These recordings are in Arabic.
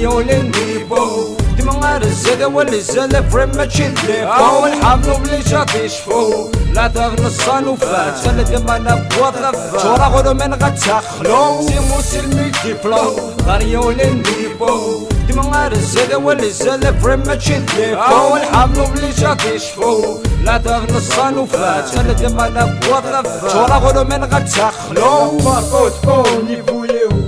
غريولين نيبو ديما الزاده واللي زال فريم ماشي ديفو والحملو بلي جاتي شفو لا تغنى الصانوفات سنة ديما نبوض غفا شورا غلو من غتاخلو سيمو سلمي ديبلو غريولين نيبو ديما الزاده واللي زال فريم ماشي ديفو والحملو بلي جاتي شفو لا تغنى الصانوفات سنة ديما نبوض غفا شورا غلو من غتاخلو ماركوت او نيفو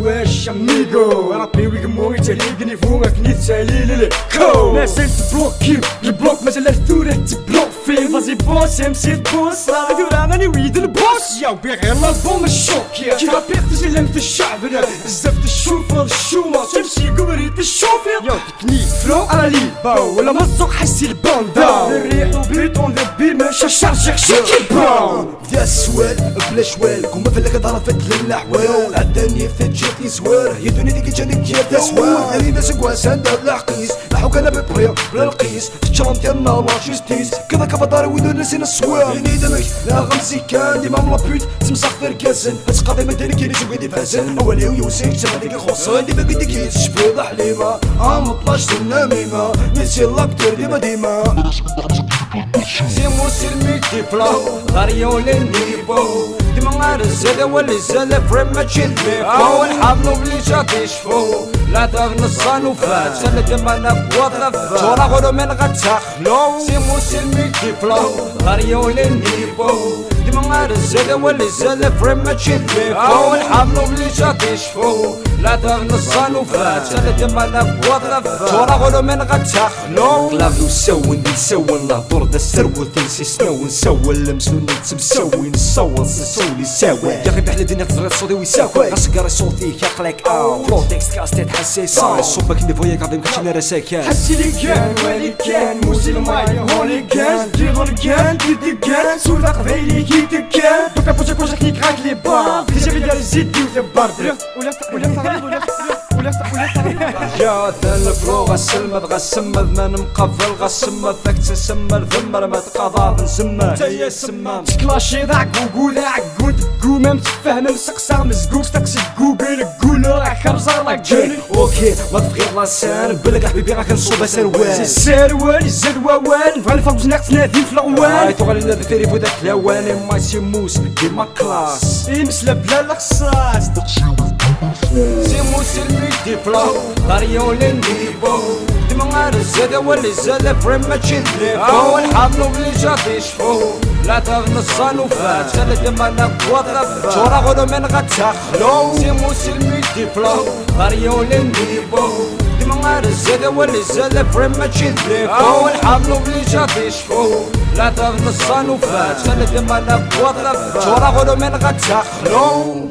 واش اميغو ربي ويقمو يتاليقني فوقك نيتالي للكو مازال تبلوكي البلوك مازال الثورة تبلوك فيه فازي بوس امسي بوس راه راني ويد البوس يا بغير غير الالبوم الشوك كي رابيغ تسلم في الشعب بزاف الشوفر الشومة تمشي قبريت الشوفير يا تكنيك فلو على ليبا ولا مزوق حسي الباندا الريح وبيت اون ذا بي ماشا شارجي شيكي براون بدا السوال بلا شوال كوما فلك ضرفت للحوال عداني فجاتني سوار هي دنيا ديك جاني كيف تسوار هذه ناس كواسان دار العقيس لحوك انا ببغيا بلا القيس الشرم ديالنا ماشي ستيس كذا كفطاري ويدو نسينا السوار يعني دمك لا غمسي كان ديما ملابيت تمسح غير كاسن هتقاضي مداري كاين يجيب يدي فاسن اولي ويوسيك تما ديك الخصان ديما قد كيس شفيضة حليمة مطلاش سنة ميمة نسي لاكتر ديما سيمو سلمي ديبلو غريولين نيبو ديما الزاده واللي زال فريم ماشي ديفو والحملو بلي جاتي شفو لا تغنى الصانوفات سنة ديما نبوض غفا شورا غلو من غتاخلو سيمو سلمي ديبلو غريولين نيبو ديما الزاده واللي زال فريم ماشي ديفو والحملو بلي جاتي شفو لا تغنى الصانوفات سنة ديما نبوض غفا شورا غلو من غتاخلو قلافي وسون نسون نهضر دا السرول تنسي سنو نسول المسنون نتمسوي نصور نسولي ساوي يا غي بحال الدنيا تزرق صوتي ويساوي غاسكاري صوتي كاقلك فلوتكس كاستيت حساسة صوبك نيفويا قاعد مكشينا راساكان حسي لي كان ويلي كان موسي الماي هوني كان ديغور كان ديدي كان سودا قبيلي كي تكان دوكا بوجا كوجا كيك غاك لي بار ديجا بيدار الزيت ديو تبارد جات الفلو غسمد غسمد ما نمقفل غسمد ذاك تسمى الذمر ما تقضى نسمى تايا السمام تكلاشي ذاك كوكو ذاك كود كومام تفهم مسقسا مزقوك تاكسي كوكل كولو راك خرزر لاك جوني اوكي ما تبغي لاسان بلك حبيبي راك نصوبها سروال السروال الزاد ووال بغا الفوز ناقص نادي في العوال تغالي نادي تريفو داك الاوان ما سيموس ديما كلاس يمسلا بلا الخصاص سيمو سلمي ديبلو غريولين نيبو ديما الزاده واللي زال فريم ماشي ديفو والحملو بلي جاتي شفو لا تغنى الصانوفات سنة ديما نبوض غفا شورا غلو من غتاخلو سيمو سلمي ديبلو غريولين نيبو ديما الزاده واللي زال فريم ماشي ديفو والحملو بلي جاتي شفو لا تغنى الصانوفات سنة ديما نبوض غفا شورا غلو من غتاخلو